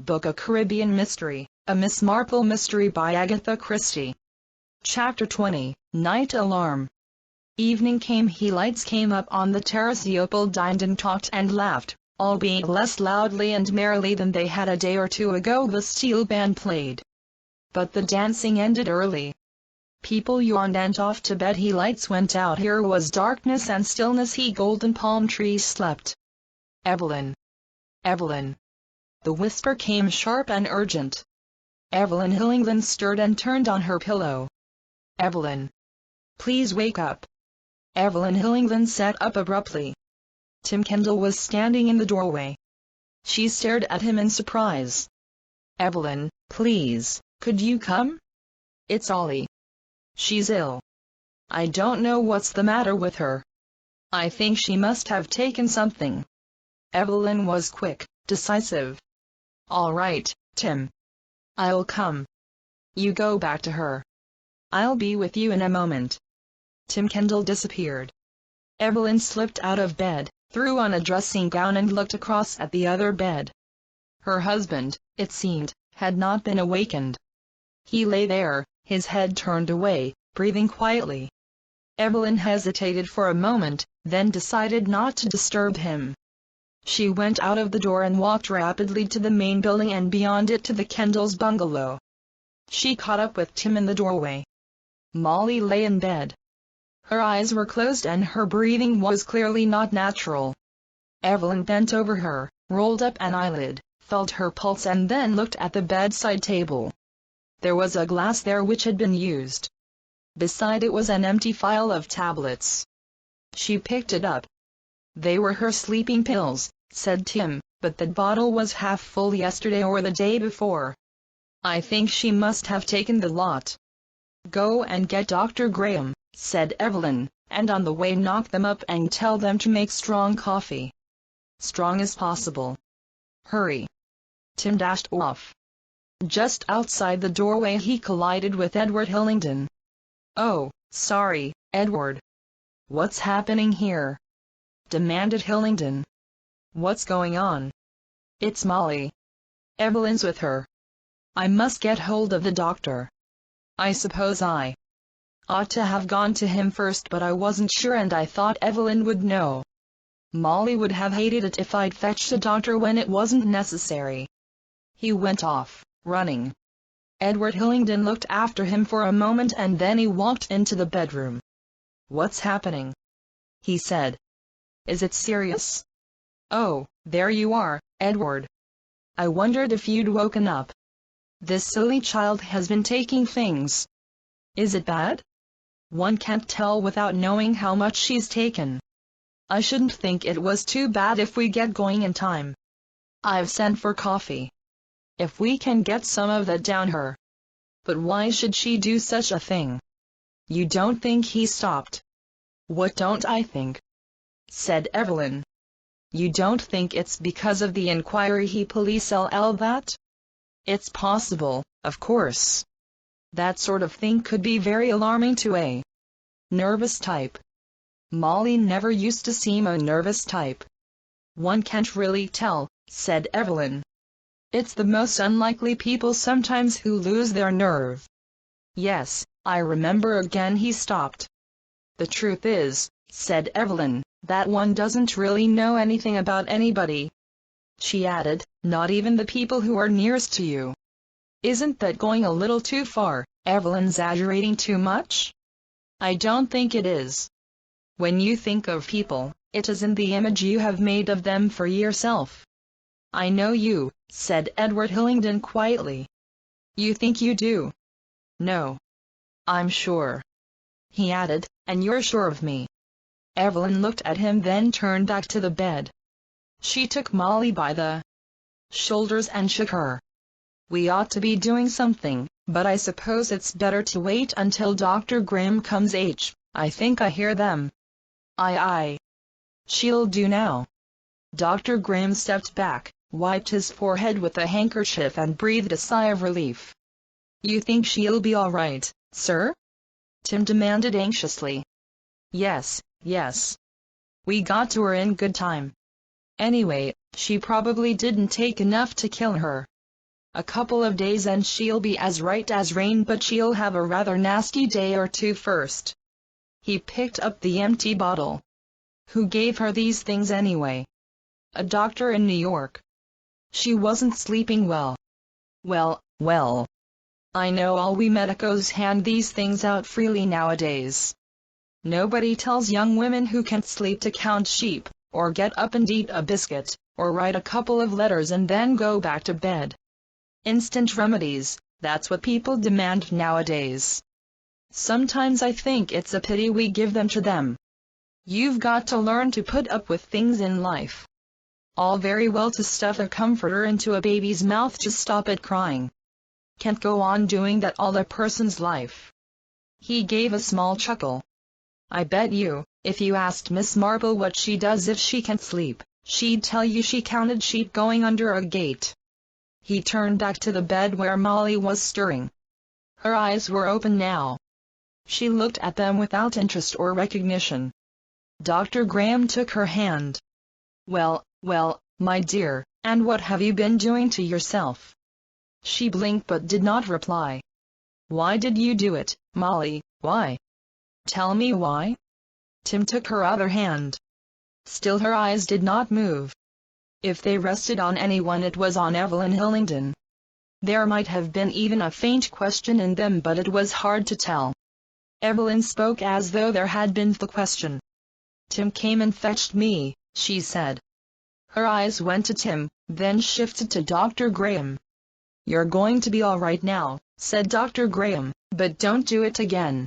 Book A Caribbean Mystery, a Miss Marple mystery by Agatha Christie. Chapter 20, Night Alarm. Evening came. Lights came up on the terrace. The couple dined and talked and laughed, albeit less loudly and merrily than they had a day or two ago. The steel band played, but the dancing ended early. People yawned and off to bed. Lights went out. Here was darkness and stillness. Golden palm trees slept. Evelyn. Evelyn. The whisper came sharp and urgent. Evelyn Hillingdon stirred and turned on her pillow. Evelyn. Please wake up. Evelyn Hillingdon sat up abruptly. Tim Kendal was standing in the doorway. She stared at him in surprise. Evelyn, please, could you come? It's Ollie. She's ill. I don't know what's the matter with her. I think she must have taken something. Evelyn was quick, decisive. All right, Tim. I'll come. You go back to her. I'll be with you in a moment. Tim Kendal disappeared. Evelyn slipped out of bed, threw on a dressing gown and looked across at the other bed. Her husband, it seemed, had not been awakened. He lay there, his head turned away, breathing quietly. Evelyn hesitated for a moment, then decided not to disturb him. She went out of the door and walked rapidly to the main building and beyond it to the Kendals' bungalow. She caught up with Tim in the doorway. Molly lay in bed. Her eyes were closed and her breathing was clearly not natural. Evelyn bent over her, rolled up an eyelid, felt her pulse and then looked at the bedside table. There was a glass there which had been used. Beside it was an empty phial of tablets. She picked it up. They were her sleeping pills, said Tim, but the bottle was half full yesterday or the day before. I think she must have taken the lot. Go and get Dr. Graham, said Evelyn, and on the way knock them up and tell them to make strong coffee. Strong as possible. Hurry. Tim dashed off. Just outside the doorway he collided with Edward Hillingdon. Oh, sorry, Edward. What's happening here? Demanded Hillingdon. What's going on? It's Molly. Evelyn's with her. I must get hold of the doctor. I suppose I ought to have gone to him first, but I wasn't sure and I thought Evelyn would know. Molly would have hated it if I'd fetched a doctor when it wasn't necessary. He went off, running. Edward Hillingdon looked after him for a moment and then he walked into the bedroom. What's happening? He said. Is it serious? Oh, there you are, Edward. I wondered if you'd woken up. This silly child has been taking things. Is it bad? One can't tell without knowing how much she's taken. I shouldn't think it was too bad if we get going in time. I've sent for coffee. If we can get some of that down her. But why should she do such a thing? You don't think he stopped? What don't I think? Said Evelyn. You don't think it's because of the inquiry he police all that? It's possible, of course. That sort of thing could be very alarming to a nervous type. Molly never used to seem a nervous type. One can't really tell, said Evelyn. It's the most unlikely people sometimes who lose their nerve. Yes, I remember. Again he stopped. The truth is, said Evelyn, that one doesn't really know anything about anybody. She added, not even the people who are nearest to you. Isn't that going a little too far, Evelyn? Exaggerating too much? I don't think it is. When you think of people, it isn't the image you have made of them for yourself. I know you, said Edward Hillingdon quietly. You think you do? No. I'm sure. He added, and you're sure of me? Evelyn looked at him then turned back to the bed. She took Molly by the shoulders and shook her. We ought to be doing something, but I suppose it's better to wait until Dr. Graham comes. I think I hear them. Aye. She'll do now. Dr. Graham stepped back, wiped his forehead with a handkerchief and breathed a sigh of relief. You think she'll be all right, sir? Tim demanded anxiously. Yes. We got to her in good time. Anyway, she probably didn't take enough to kill her. A couple of days and she'll be as right as rain, but she'll have a rather nasty day or two first. He picked up the empty bottle. Who gave her these things anyway? A doctor in New York. She wasn't sleeping well. Well. I know all we medicos hand these things out freely nowadays. Nobody tells young women who can't sleep to count sheep, or get up and eat a biscuit, or write a couple of letters and then go back to bed. Instant remedies, that's what people demand nowadays. Sometimes I think it's a pity we give them to them. You've got to learn to put up with things in life. All very well to stuff a comforter into a baby's mouth to stop it crying. Can't go on doing that all a person's life. He gave a small chuckle. I bet you, if you asked Miss Marple what she does if she can't sleep, she'd tell you she counted sheep going under a gate. He turned back to the bed where Molly was stirring. Her eyes were open now. She looked at them without interest or recognition. Dr. Graham took her hand. Well, my dear, and what have you been doing to yourself? She blinked but did not reply. Why did you do it, Molly, why? Tell me why? Tim took her other hand. Still her eyes did not move. If they rested on anyone it was on Evelyn Hillingdon. There might have been even a faint question in them, but it was hard to tell. Evelyn spoke as though there had been the question. Tim came and fetched me, she said. Her eyes went to Tim, then shifted to Dr. Graham. You're going to be all right now, said Dr. Graham, but don't do it again.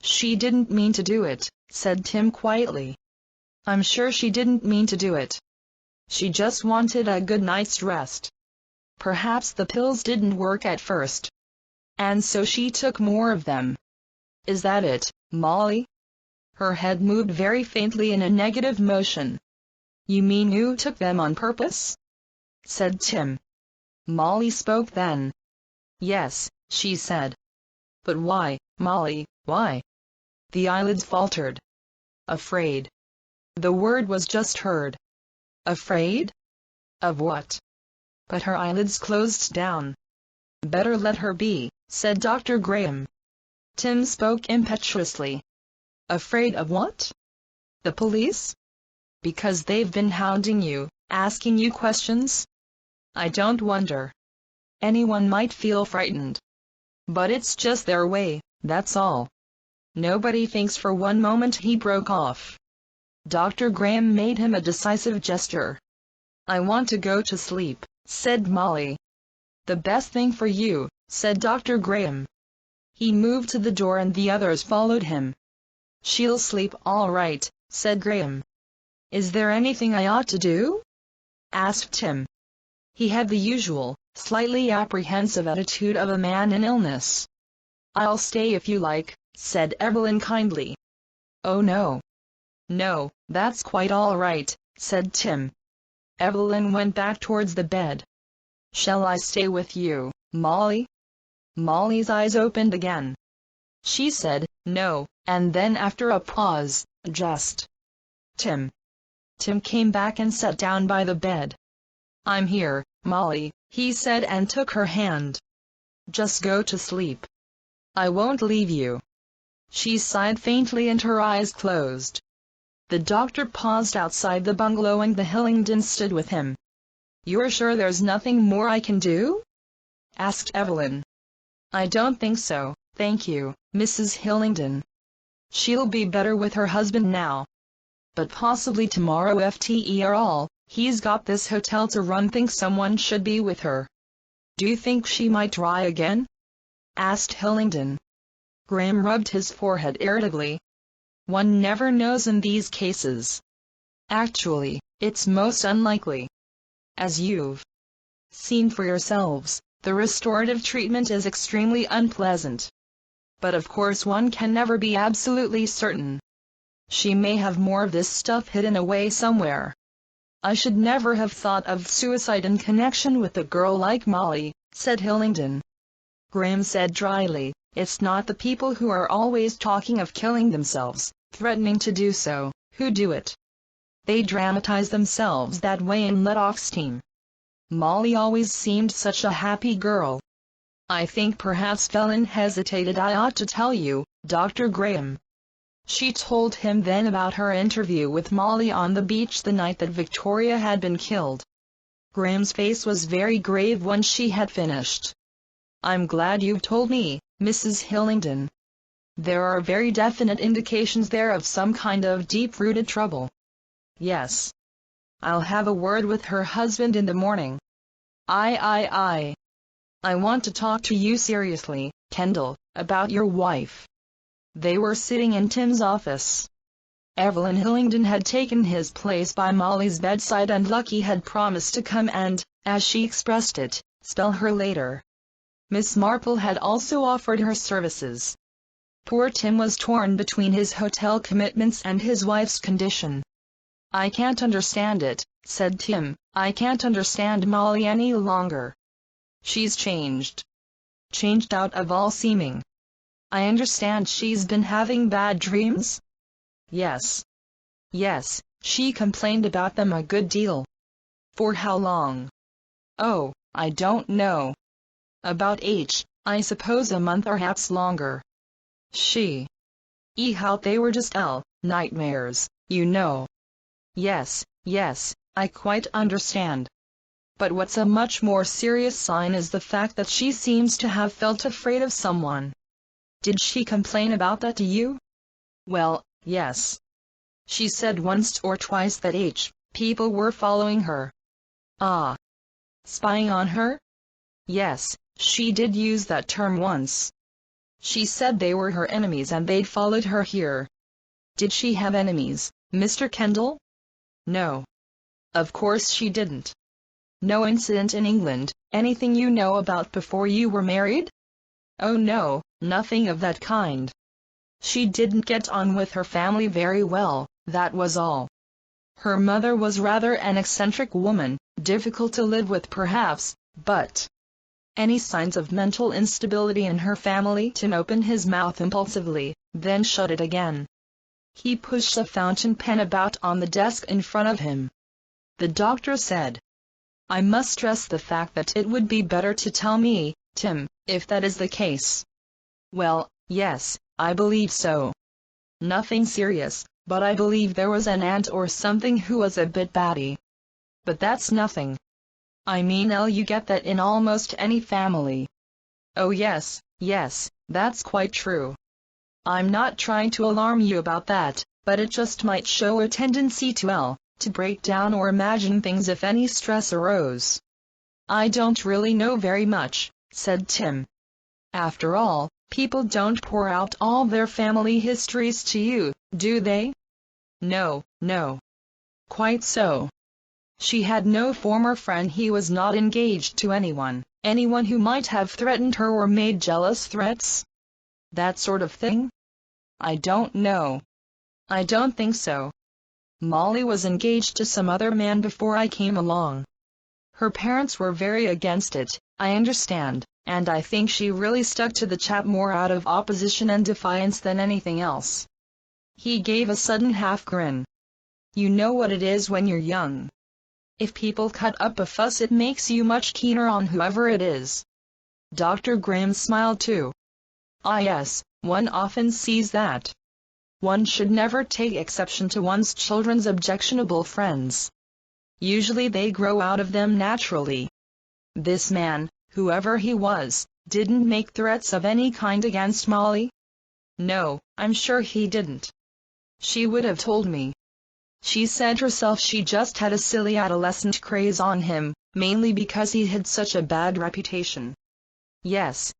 She didn't mean to do it, said Tim quietly. I'm sure she didn't mean to do it. She just wanted a good night's rest. Perhaps the pills didn't work at first. And so she took more of them. Is that it, Molly? Her head moved very faintly in a negative motion. You mean you took them on purpose? Said Tim. Molly spoke then. Yes, she said. But why, Molly, why? The eyelids faltered. Afraid. The word was just heard. Afraid? Of what? But her eyelids closed down. Better let her be, said Dr. Graham. Tim spoke impetuously. Afraid of what? The police? Because they've been hounding you, asking you questions? I don't wonder. Anyone might feel frightened. But it's just their way, that's all. Nobody thinks for one moment. He broke off. Dr. Graham made him a decisive gesture. I want to go to sleep, said Molly. The best thing for you, said Dr. Graham. He moved to the door and the others followed him. She'll sleep all right, said Graham. Is there anything I ought to do? Asked Tim. He had the usual, slightly apprehensive attitude of a man in illness. I'll stay if you like, said Evelyn kindly. Oh no. No, that's quite all right, said Tim. Evelyn went back towards the bed. Shall I stay with you, Molly? Molly's eyes opened again. She said, no, and then after a pause, just Tim. Tim came back and sat down by the bed. I'm here, Molly, he said and took her hand. Just go to sleep. I won't leave you. She sighed faintly and her eyes closed. The doctor paused outside the bungalow and the Hillingdons stood with him. You're sure there's nothing more I can do? Asked Evelyn. I don't think so, thank you, Mrs. Hillingdon. She'll be better with her husband now. But possibly tomorrow after all, he's got this hotel to run. Think someone should be with her. Do you think she might try again? Asked Hillingdon. Graham rubbed his forehead irritably. One never knows in these cases. Actually, it's most unlikely. As you've seen for yourselves, the restorative treatment is extremely unpleasant. But of course one can never be absolutely certain. She may have more of this stuff hidden away somewhere. I should never have thought of suicide in connection with a girl like Molly, said Hillingdon. Graham said dryly, it's not the people who are always talking of killing themselves, threatening to do so, who do it. They dramatize themselves that way and let off steam. Molly always seemed such a happy girl. I think perhaps Ellen hesitated. I ought to tell you, Dr. Graham. She told him then about her interview with Molly on the beach the night that Victoria had been killed. Graham's face was very grave when she had finished. I'm glad you've told me, Mrs. Hillingdon. There are very definite indications there of some kind of deep-rooted trouble. Yes. I'll have a word with her husband in the morning. I want to talk to you seriously, Kendal, about your wife. They were sitting in Tim's office. Evelyn Hillingdon had taken his place by Molly's bedside, and Lucky had promised to come and, as she expressed it, spell her later. Miss Marple had also offered her services. Poor Tim was torn between his hotel commitments and his wife's condition. I can't understand it, said Tim. I can't understand Molly any longer. She's changed. Changed out of all seeming. I understand she's been having bad dreams? Yes. Yes, she complained about them a good deal. For how long? Oh, I don't know. About I suppose a month or perhaps longer. How they were just nightmares, you know. Yes, I quite understand. But what's a much more serious sign is the fact that she seems to have felt afraid of someone. Did she complain about that to you? Well, yes. She said once or twice that people were following her. Ah. Spying on her? Yes, she did use that term once. She said they were her enemies and they'd followed her here. Did she have enemies, Mr. Kendal? No. Of course she didn't. No incident in England, anything you know about before you were married? Oh no, nothing of that kind. She didn't get on with her family very well, that was all. Her mother was rather an eccentric woman, difficult to live with perhaps, but... Any signs of mental instability in her family? Tim opened his mouth impulsively, then shut it again. He pushed a fountain pen about on the desk in front of him. The doctor said, I must stress the fact that it would be better to tell me, Tim, if that is the case. Well, yes, I believe so. Nothing serious, but I believe there was an aunt or something who was a bit batty. But that's nothing. I mean, you get that in almost any family. Oh yes, that's quite true. I'm not trying to alarm you about that, but it just might show a tendency to break down or imagine things if any stress arose. I don't really know very much, said Tim. After all, people don't pour out all their family histories to you, do they? No. Quite so. She had no former friend. He was not engaged to anyone who might have threatened her or made jealous threats? That sort of thing? I don't know. I don't think so. Molly was engaged to some other man before I came along. Her parents were very against it, I understand, and I think she really stuck to the chap more out of opposition and defiance than anything else. He gave a sudden half-grin. You know what it is when you're young. If people cut up a fuss, it makes you much keener on whoever it is. Dr. Graham smiled too. Ah yes, one often sees that. One should never take exception to one's children's objectionable friends. Usually they grow out of them naturally. This man, whoever he was, didn't make threats of any kind against Molly? No, I'm sure he didn't. She would have told me. She said herself she just had a silly adolescent craze on him, mainly because he had such a bad reputation. Yes.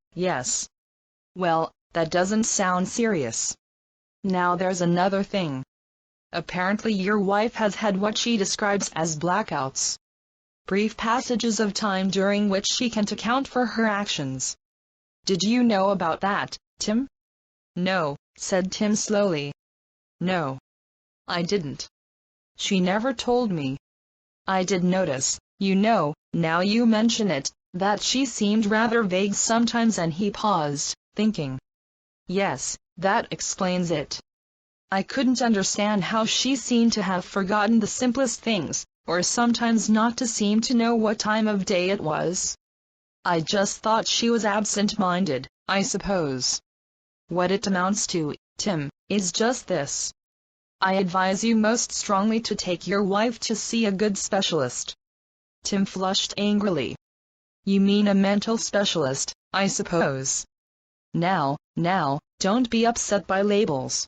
Well, that doesn't sound serious. Now there's another thing. Apparently your wife has had what she describes as blackouts. Brief passages of time during which she can't account for her actions. Did you know about that, Tim? No, said Tim slowly. No. I didn't. She never told me. I did notice, now you mention it, that she seemed rather vague sometimes, and he paused, thinking. Yes, that explains it. I couldn't understand how she seemed to have forgotten the simplest things, or sometimes not to seem to know what time of day it was. I just thought she was absent-minded, I suppose. What it amounts to, Tim, is just this. I advise you most strongly to take your wife to see a good specialist." Tim flushed angrily. "You mean a mental specialist, I suppose." Now, don't be upset by labels.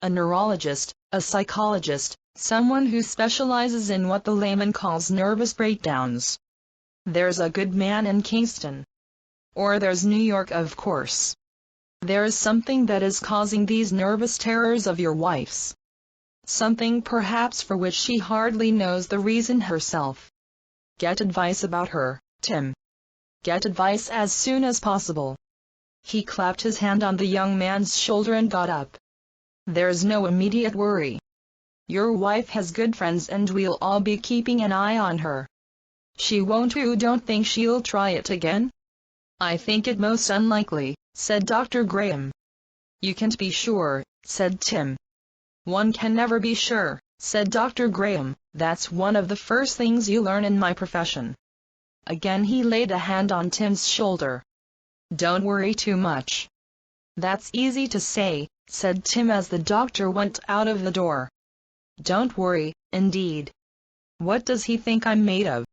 A neurologist, a psychologist, someone who specializes in what the layman calls nervous breakdowns. There's a good man in Kingston. Or there's New York, of course. There is something that is causing these nervous terrors of your wife's. Something perhaps for which she hardly knows the reason herself. Get advice about her, Tim. Get advice as soon as possible." He clapped his hand on the young man's shoulder and got up. "There's no immediate worry. Your wife has good friends and we'll all be keeping an eye on her. She won't. You don't think she'll try it again?" "I think it most unlikely," said Dr. Graham. "You can't be sure," said Tim. "One can never be sure," said Dr. Graham. "That's one of the first things you learn in my profession." Again he laid a hand on Tim's shoulder. "Don't worry too much." "That's easy to say," said Tim as the doctor went out of the door. "Don't worry, indeed. What does he think I'm made of?"